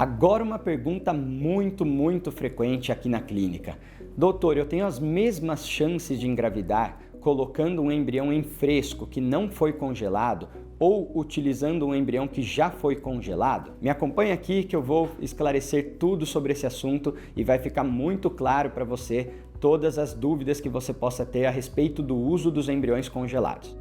Agora uma pergunta muito frequente aqui na clínica. Doutor, eu tenho as mesmas chances de engravidar colocando um embrião em fresco que não foi congelado ou utilizando um embrião que já foi congelado? Me acompanha aqui que eu vou esclarecer tudo sobre esse assunto e vai ficar muito claro para você todas as dúvidas que você possa ter a respeito do uso dos embriões congelados.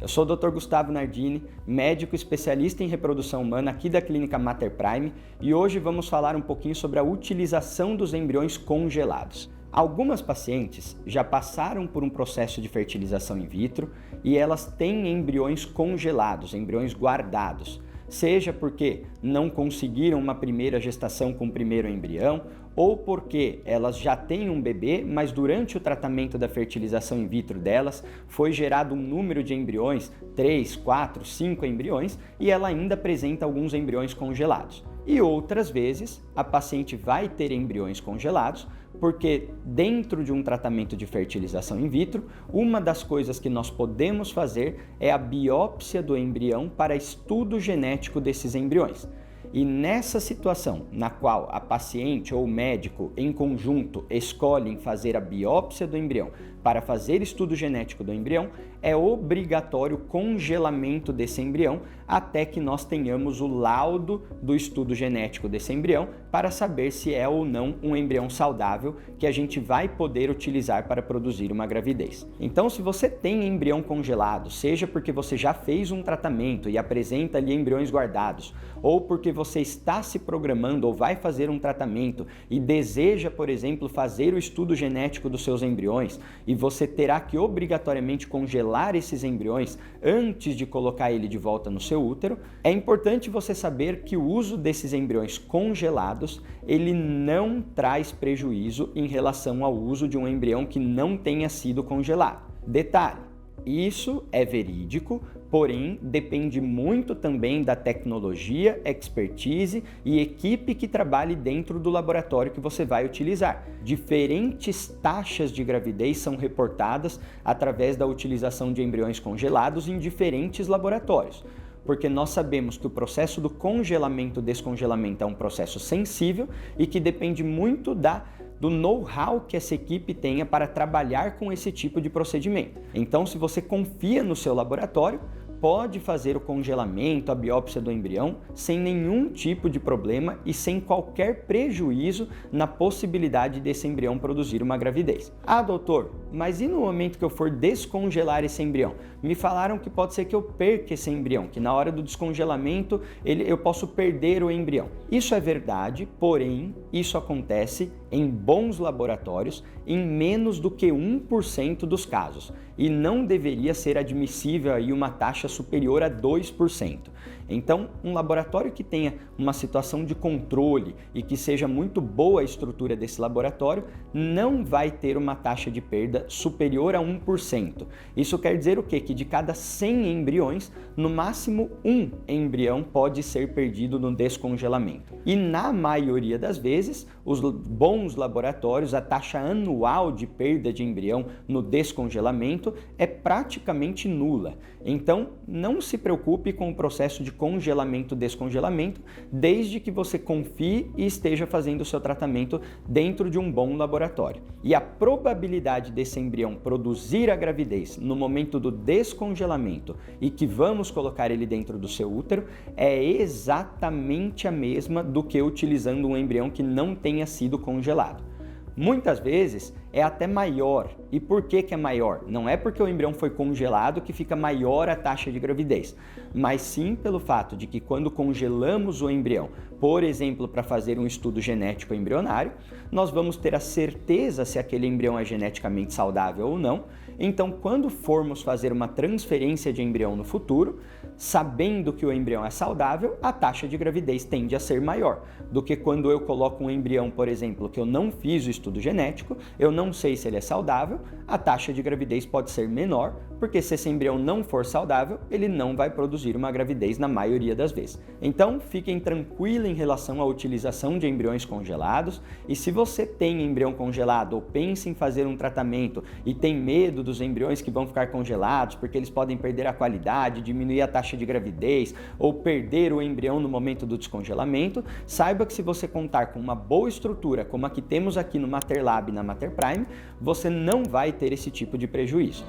Eu sou o Dr. Gustavo Nardini, médico especialista em reprodução humana aqui da Clínica Mater Prime, e hoje vamos falar um pouquinho sobre a utilização dos embriões congelados. Algumas pacientes já passaram por um processo de fertilização in vitro e elas têm embriões congelados, embriões guardados, seja porque não conseguiram uma primeira gestação com o primeiro embrião ou porque elas já têm um bebê, mas durante o tratamento da fertilização in vitro delas foi gerado um número de embriões, 3, 4, 5 embriões, e ela ainda apresenta alguns embriões congelados. E outras vezes a paciente vai ter embriões congelados porque dentro de um tratamento de fertilização in vitro, uma das coisas que nós podemos fazer é a biópsia do embrião para estudo genético desses embriões. E nessa situação, na qual a paciente ou o médico em conjunto escolhem fazer a biópsia do embrião para fazer estudo genético do embrião, é obrigatório o congelamento desse embrião até que nós tenhamos o laudo do estudo genético desse embrião para saber se é ou não um embrião saudável que a gente vai poder utilizar para produzir uma gravidez. Então, se você tem embrião congelado, seja porque você já fez um tratamento e apresenta ali embriões guardados, ou porque você está se programando ou vai fazer um tratamento e deseja, por exemplo, fazer o estudo genético dos seus embriões e você terá que obrigatoriamente congelar esses embriões antes de colocar ele de volta no seu útero, é importante você saber que o uso desses embriões congelados, ele não traz prejuízo em relação ao uso de um embrião que não tenha sido congelado. Detalhe: isso é verídico, porém depende muito também da tecnologia, expertise e equipe que trabalhe dentro do laboratório que você vai utilizar. Diferentes taxas de gravidez são reportadas através da utilização de embriões congelados em diferentes laboratórios, porque nós sabemos que o processo do congelamento e descongelamento é um processo sensível e que depende muito do know-how que essa equipe tenha para trabalhar com esse tipo de procedimento. Então, se você confia no seu laboratório, pode fazer o congelamento, a biópsia do embrião sem nenhum tipo de problema e sem qualquer prejuízo na possibilidade desse embrião produzir uma gravidez. Ah, doutor, mas e no momento que eu for descongelar esse embrião? Me falaram que pode ser que eu perca esse embrião, que na hora do descongelamento eu posso perder o embrião. Isso é verdade, porém, isso acontece em bons laboratórios em menos do que 1% dos casos e não deveria ser admissível aí uma taxa superior a 2%. Então, um laboratório que tenha uma situação de controle e que seja muito boa a estrutura desse laboratório não vai ter uma taxa de perda superior a 1%. Isso quer dizer o quê? Que de cada 100 embriões, no máximo um embrião pode ser perdido no descongelamento. E na maioria das vezes, os bons laboratórios, a taxa anual de perda de embrião no descongelamento é praticamente nula. Então, não se preocupe com o processo de congelamento e descongelamento, desde que você confie e esteja fazendo o seu tratamento dentro de um bom laboratório. E a probabilidade desse embrião produzir a gravidez no momento do descongelamento e que vamos colocar ele dentro do seu útero é exatamente a mesma do que utilizando um embrião que não tenha sido congelado. Muitas vezes é até maior. E por que é maior? Não é porque o embrião foi congelado que fica maior a taxa de gravidez, mas sim pelo fato de que quando congelamos o embrião, por exemplo, para fazer um estudo genético embrionário, nós vamos ter a certeza se aquele embrião é geneticamente saudável ou não. Então, quando formos fazer uma transferência de embrião no futuro, sabendo que o embrião é saudável, a taxa de gravidez tende a ser maior do que quando eu coloco um embrião, por exemplo, que eu não fiz o estudo genético, eu não sei se ele é saudável, a taxa de gravidez pode ser menor, porque se esse embrião não for saudável, ele não vai produzir uma gravidez na maioria das vezes. Então, fiquem tranquilos em relação à utilização de embriões congelados, e se você tem embrião congelado ou pensa em fazer um tratamento e tem medo dos embriões que vão ficar congelados porque eles podem perder a qualidade, diminuir a taxa de gravidez ou perder o embrião no momento do descongelamento, saiba que se você contar com uma boa estrutura como a que temos aqui no Mater Lab e na Mater Prime, você não vai ter esse tipo de prejuízo.